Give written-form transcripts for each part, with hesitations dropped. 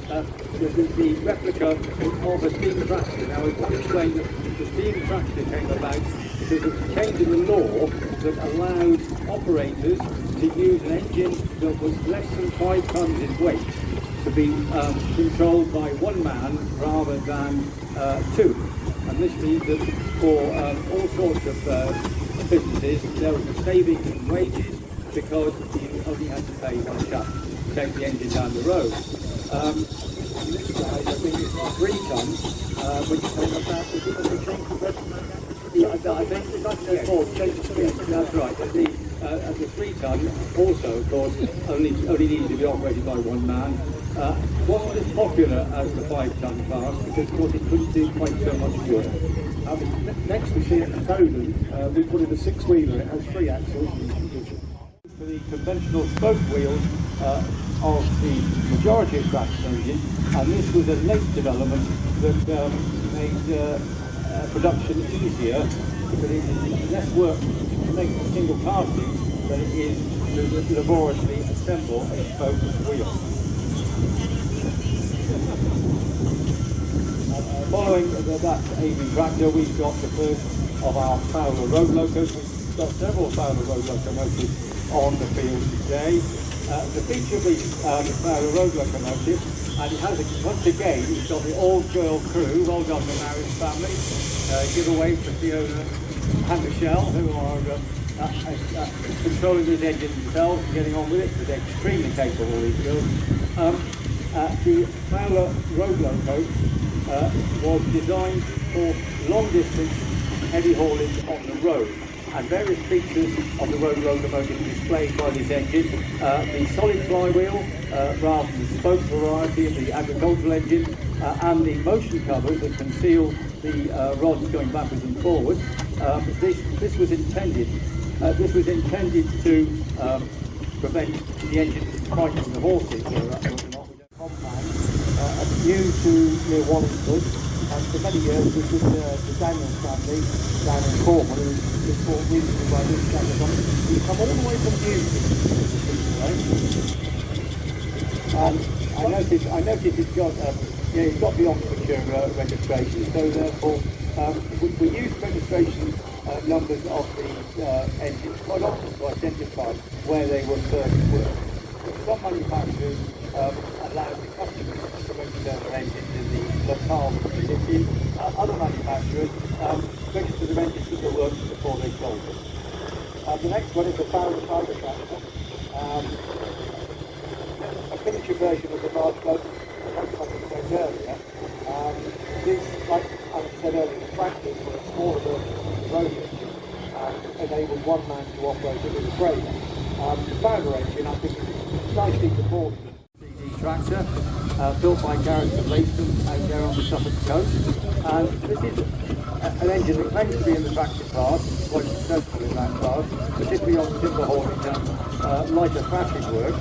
the replica of a steam tractor. Now, I want to explain that the steam tractor came about because of a change in the law that allowed operators to use an engine that was less than 5 tons in weight to be controlled by one man rather than 2. And this means that for all sorts of businesses there was a saving in wages because you only had to pay one shaft to take the engine down the road. This guy, I think it's 3 tons, which came about because they changed the rest. Yeah, I think change the speed. That's right. The 3 ton also, of course, only needed to be operated by one man. Wasn't as popular as the 5 ton class because, of course, it couldn't do quite so much work. Next machine at Welland, we put in a 6-wheeler. It has 3 axles. For the conventional spoke wheels of the majority of traction engine, and this was a late development that made production easier because it is less work to make a single casting than it is to laboriously assemble a spoke wheel. Following that AV tractor, we've got the first of our Fowler road locomotives. We've got several Fowler road locomotives on the field today. The feature of the Fowler road locomotive, and it has once again, it's got the all-girl crew. Well done, the marriage family. Give away for Fiona and Michelle, who are controlling this engine themselves and getting on with it, because they're extremely capable, these girls. The Fowler road locomotive was designed for long distance heavy haulage on the road, and various features of the road locomotive displayed by this engine. The solid flywheel rather than the spoke variety of the agricultural engine, and the motion covers that conceal the rods going backwards and forwards. This was intended to prevent the engine from striking the horses. New to near Welland, and for many years this was the Daniel family down in Cornwall, who was bought recently by this chap. We come all the way from Newton, and I noticed it's got it's got the Oxfordshire registration, so therefore we use registration numbers of the engines quite often to identify where they were first worked. Some manufacturers allow the customers to register their engines in the locale vicinity. Other manufacturers register their engines that were worked before they sold them. The next one is the Fowler Tiger tractor. A miniature version of the large boat, like I said earlier. This, like I said earlier, the tractors were a smaller version of the road engine and enabled one man to operate it with a crane. The Fowler engine, I think, is nicely supported. Tractor built by Garrett of Leyston out there on the Suffolk coast, and this is an engine that claims to be in the tractor class, quite successful in that class, particularly on timber hauling and lighter thrashing work.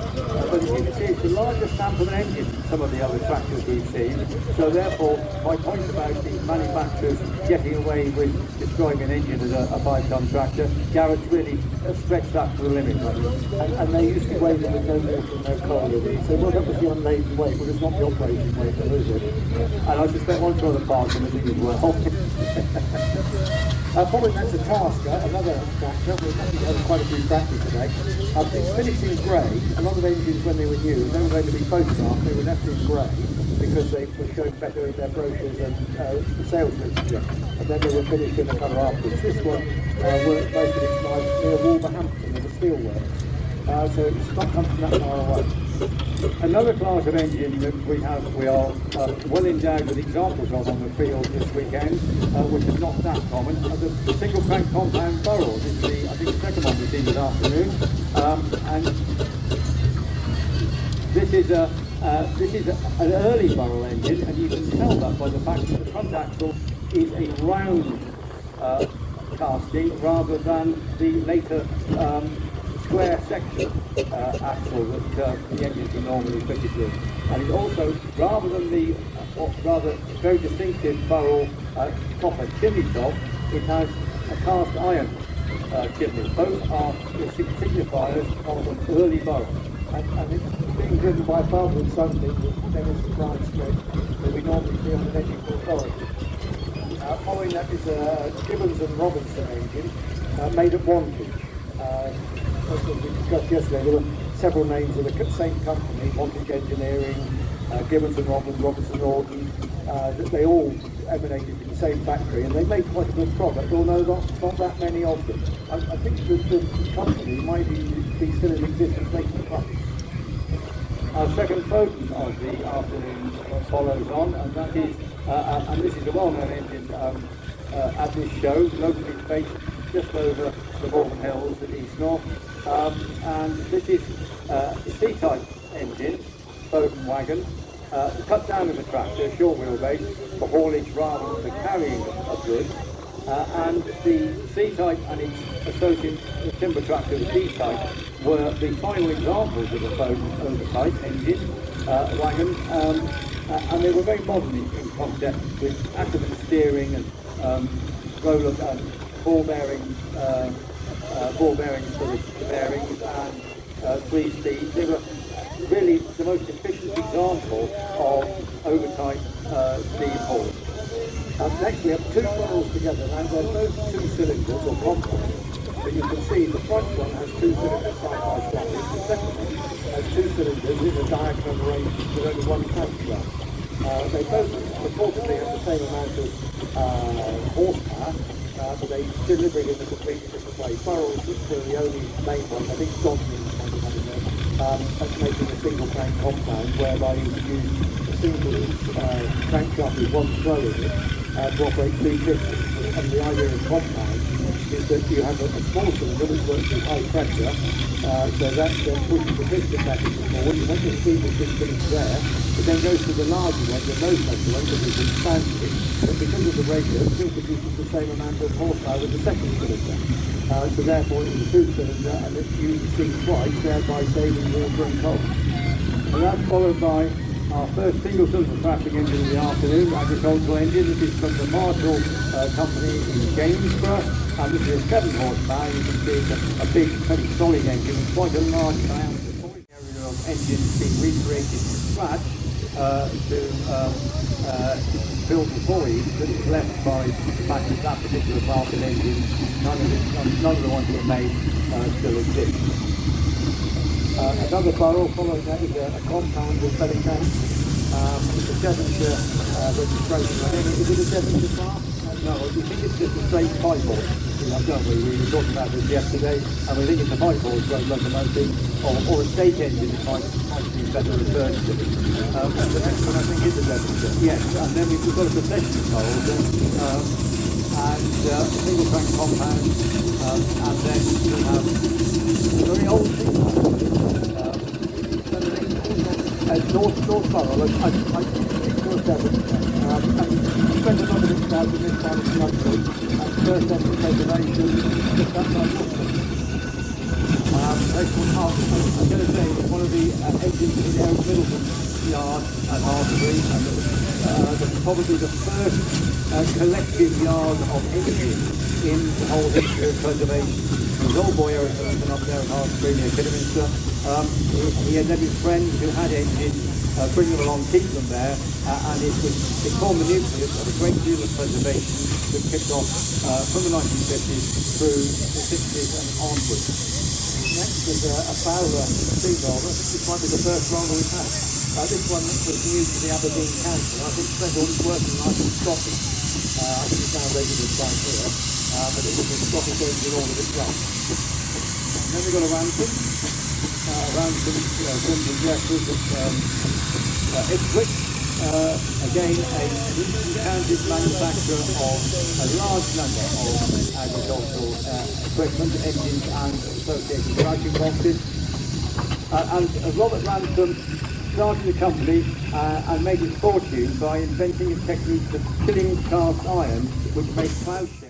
But as you can see, it's a larger stamp of an engine than some of the other tractors we've seen. So therefore, my point about the manufacturers getting away with destroying an engine as a 5-ton tractor, Garrett's really stretched that to the limit. And they used to weigh them with no water and no coal in it. So well, that was the unladen weight, but it's not the operating weight, though, is it? And I suspect one or other parts in it as well. Following that's a Tasker, another tractor. We've actually had quite a few tractors today. It's finished in grey. A lot of engines, when they were new, they were going to be photographed. They were left in grey because they were shown better in their brochures and sales literature. And then they were finished in the colour afterwards. This one worked most of its life near Wolverhampton in the steelworks. So it's not come from that far away. Another class of engine that we are well endowed with examples of on the field this weekend, which is not that common, are the single crank compound burrows. It's I think the second one we've seen this afternoon, and this is an early burrow engine, and you can tell that by the fact that the front axle is a round casting rather than the later square section axle that the engines are normally fitted with. And it also, rather than the rather very distinctive Burrell copper chimney top, it has a cast iron chimney. Both are signifiers of an early Burrell. And being driven by a father and son team with Dennis and Brian Smith, that we normally see on the National Authority. Following that is a Gibbons and Robinson engine made at Wantage. As we discussed yesterday, there were several names of the same company, Wantage Engineering, Gibbons and Robinson Norton. They all emanated from the same factory, and they made quite a good product, although not that many of them. I think that the company might be still in existence making trucks. Our second focus of the afternoon follows on, and that is, and this is a well-known engine at this show, locally based just over the Waltham Hills at East North, and this is a C-type engine, Bowden wagon, cut down in the tractor, short wheelbase, for haulage rather than carrying of goods, and the C-type and its associate timber tractor, the D-type, were the final examples of a Bowden oversight engine wagon, and they were very modern in concept, with Ackerman steering and roller ball bearings for the bearings and 3 speeds. They were really the most efficient example of overtype steam haul. Next we have two funnels together, and they're both 2 cylinders or compounds. But you can see the front one has 2 cylinders side by side. The second one has 2 cylinders in a diagonal arrangement with only one crankshaft. They both reportedly have the same amount of horsepower, but they deliver it in a completely different way. Burrells, which were the only main ones, I think Godwin might have had it there, that's making a single crank compound, whereby you could use a single crankshaft with one throw in it to operate 2 pistons. And the idea of compound is that you have a small cylinder which works with high pressure, so that then pushes the piston back into forward. You want to see the piston there, it then goes to the larger one, the low pressure one, because it's expanded, but because of the ratio, it still produces the same amount of horsepower with the second cylinder. So therefore it's a 2-cylinder, and it's used steam twice, thereby saving water and coal. And that's followed by our first single-cylinder thrashing engine in the afternoon, agricultural engine. This is from the Marshall company in Gainsborough, and this is a 7 horsepower. You can see it's a big, very solid engine with quite a large diameter. The area of engines being recreated from scratch to build the void that is left by the fact that that particular class of engine, none of the ones that are made still exist. Another barrel following that is a compound with belly tank. It's a Devonshire registration. Is it a Devonshire car? No, we think it's just a straight 5-horse. Don't we? We were talking about this yesterday, and we think it's a 5-horse locomotive, or a state engine, it might be better referred to. The next one I think is a Devonshire. Yes, and then we've got a procession of barrels, and a single crank compound, and then we have a very old thing. North Borough, I think North Devon, and spent a lot of its time in this part of the country, and first ever preservation, just outside Norfolk. I'm going to say it's one of the engines in the Old Middleton yard at Harbury, and probably the first collective yard of engines in the whole history of preservation. His old boy Eric up there at Harbury near Kidderminster. He had his friends who had engines, bring them along, keep them there, and it formed the nucleus of a great deal of preservation that kicked off from the 1950s through the 60s and onwards. Next is a Fowler steam roller. This might be the first roller we've had. This one was new to the Aberdeen Council. I think spent all its working life in Scotland. I think it's now registered down here, but it was a Scottish engine all of its life. Then we've got a Ransom. Guns and Jeffers at Ipswich. Again, a counted manufacturer of a large number of agricultural equipment, engines and associated thrashing boxes. And Robert Ransom started the company and made his fortune by inventing a technique of killing cast iron, which made ploughshares.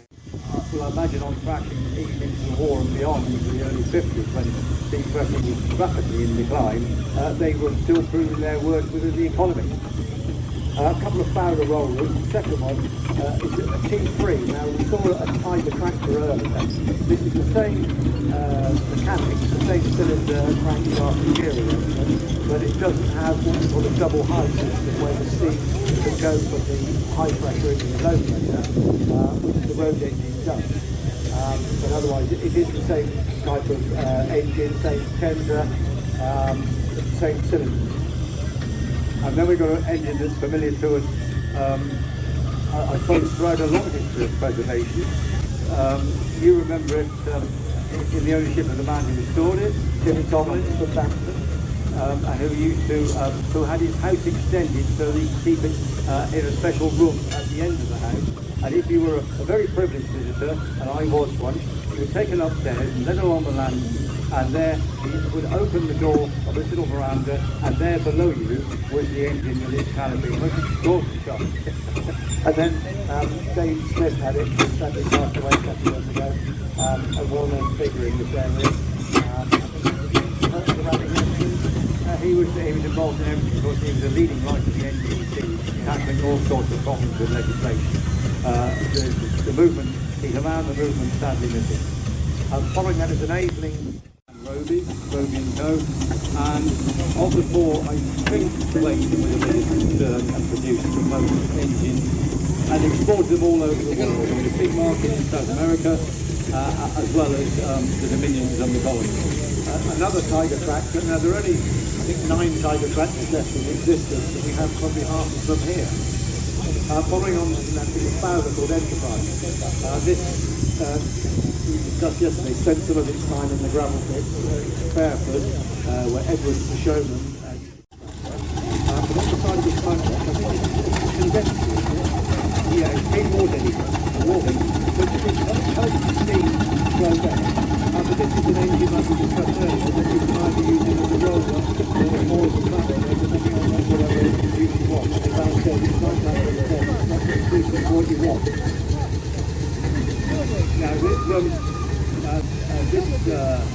Well, I imagine on thrashing even into the war and beyond, into the early 50s, when steam thrashing was rapidly in decline, they were still proving their worth within the economy. A couple of Fowler rollers. The second one is a T3. Now we saw a Tiger tractor earlier. This is the same mechanics, the same cylinder crankshaft and gearing, but it doesn't have what we call a double high system where the steam can go from the high pressure into the low pressure, which the road engine does. But otherwise it is the same type of engine, same tender, same cylinder. And then we've got an engine that's familiar to us, I suppose, throughout a long history of preservation. You remember it in the ownership of the man who restored it, Jimmy Tomlin from Baxter, and who had his house extended so that he could keep it in a special room at the end of the house. And if you were a very privileged visitor, and I was one, you were taken upstairs and led along the land, and there he would open the door of this little veranda, and there below you was the engine with its canopy. It was a gorgeous shot. And then Dave Smith had it, who sadly passed away a couple of years ago, a well-known figure in this area. He was involved in everything because he was a leading light of the NGC, handling all sorts of problems with legislation. The movement, he's a man the movement sadly missing. Following that is an Aisling Roby and Co. And of the four, I think Welland was the biggest and produced the most engines and exported them all over the world. There was a big market in South America, as well as the Dominions and the colonies. Another Tiger tractor. Now there are only, I think, 9 Tiger tractors left in existence, and we have probably half of them here. Following on from that is a Fowler called Enterprise. This we discussed yesterday, spent some of its time in the gravel pit, Fairford, where Edward was the showman. But on the side of this front, I think it's condensed. Yeah, it's been war dedicated, but it's helped steam slow down. But this is an engine like we discussed earlier, that you can either use it as a roller or as a tractor, depending on whatever you want. As I said, it's 9 times out of 10. It's not exclusive to what you want. Now this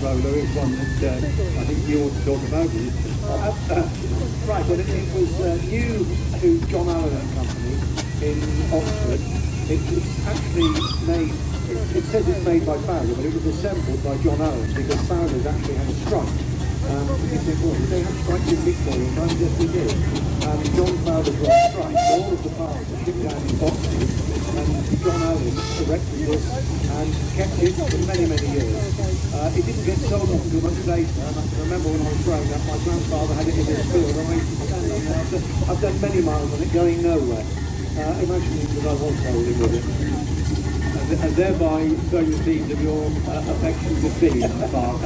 roller is one that I think you ought to talk about. Right, well it was new to John Allen and Company in Oxford. It's actually made, it says it's made by Fowler, but it was assembled by John Allen because Fowler's actually had a strike. You think, well, did they have strikes in Victoria? No, yes we did. John Fowler's got a strike, so all of the parts are shipped down in boxes, and John Allen erected this and kept it for many, many years. It didn't get sold off until much later, and I can remember when I was growing up, my grandfather had it in his field, and I used to stand on there. I've done many miles on it, going nowhere. Imagining that I was holding with it. And thereby sowing the seeds of your affection to see in the park.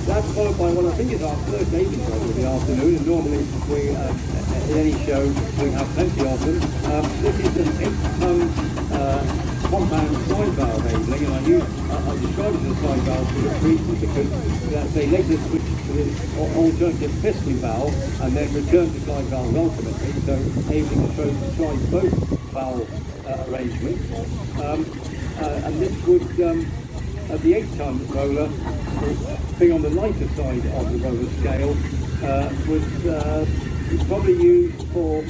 That's followed by what I think is our third baby show of the afternoon, and normally we, in any show, we have plenty of them. This is an 8-ton compound side valve Aisling, and I describe it as a side valve for this reason, because they later switched to the alternative piston valve and then returned to slide valves ultimately, so Aisling has chosen to try both valve arrangements. And this would, at the 8-ton roller, being on the lighter side of the roller scale, was probably used for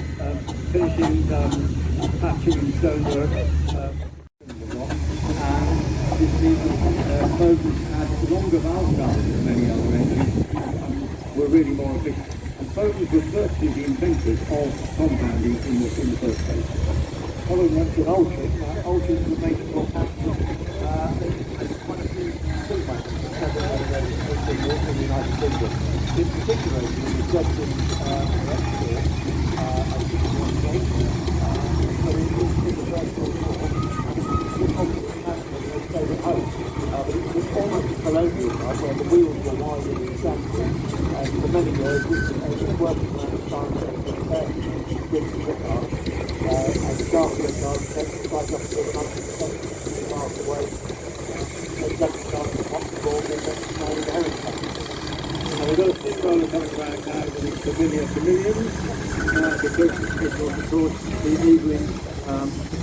finishing patching and stonework. And this Focus had longer valve guards than many other engines, and were really more efficient. And Focus was virtually the inventors of compounding in the first place. Following that with Ultras. Ultras were made for patching. Quite a few syntaxes, several other registered in the United Kingdom. In particular, the Judson export, I think it was so it was at home. But it was almost a colonial type where the wheels were wider than Saxon, and for many years it was working around the time to repair goods and whatnot. And the Garfield cars take right up to 170 miles away. They just started to pop the ball and then made a herring truck. And we've got a steamroller coming around now that is familiar to millions, because it was, of course, the Aisling,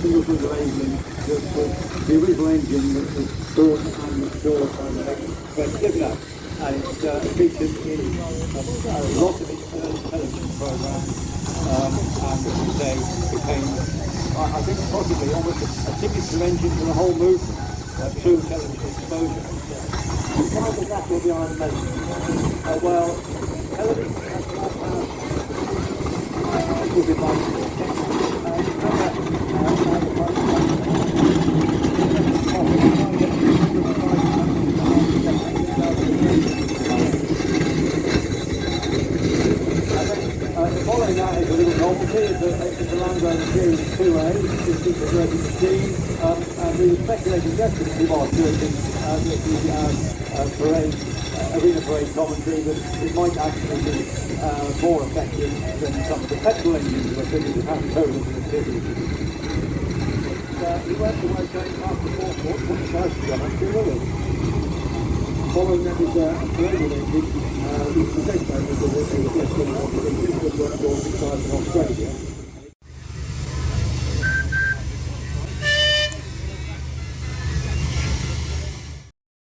single cylinder Aisling, that was the original engine that was bought and restored by the But look at that. and it's featured in a lot of its television programmes, and they became, I think, possibly almost a typical engine for the whole movement, through television exposure. Why the battle behind the motor? Well, television has more power. Following that is a little novelty. It's a Land Rover Series 2A, it's a converted machine, and we were speculating yesterday while searching arena parade commentary that it might actually be more effective than some of the petrol engines that are fitted with hand towing into the city. We went to work going after Portport, put the price together, really. Following that is a global engine, which is the next one, because it was less than 1 million, which was worked on in Australia.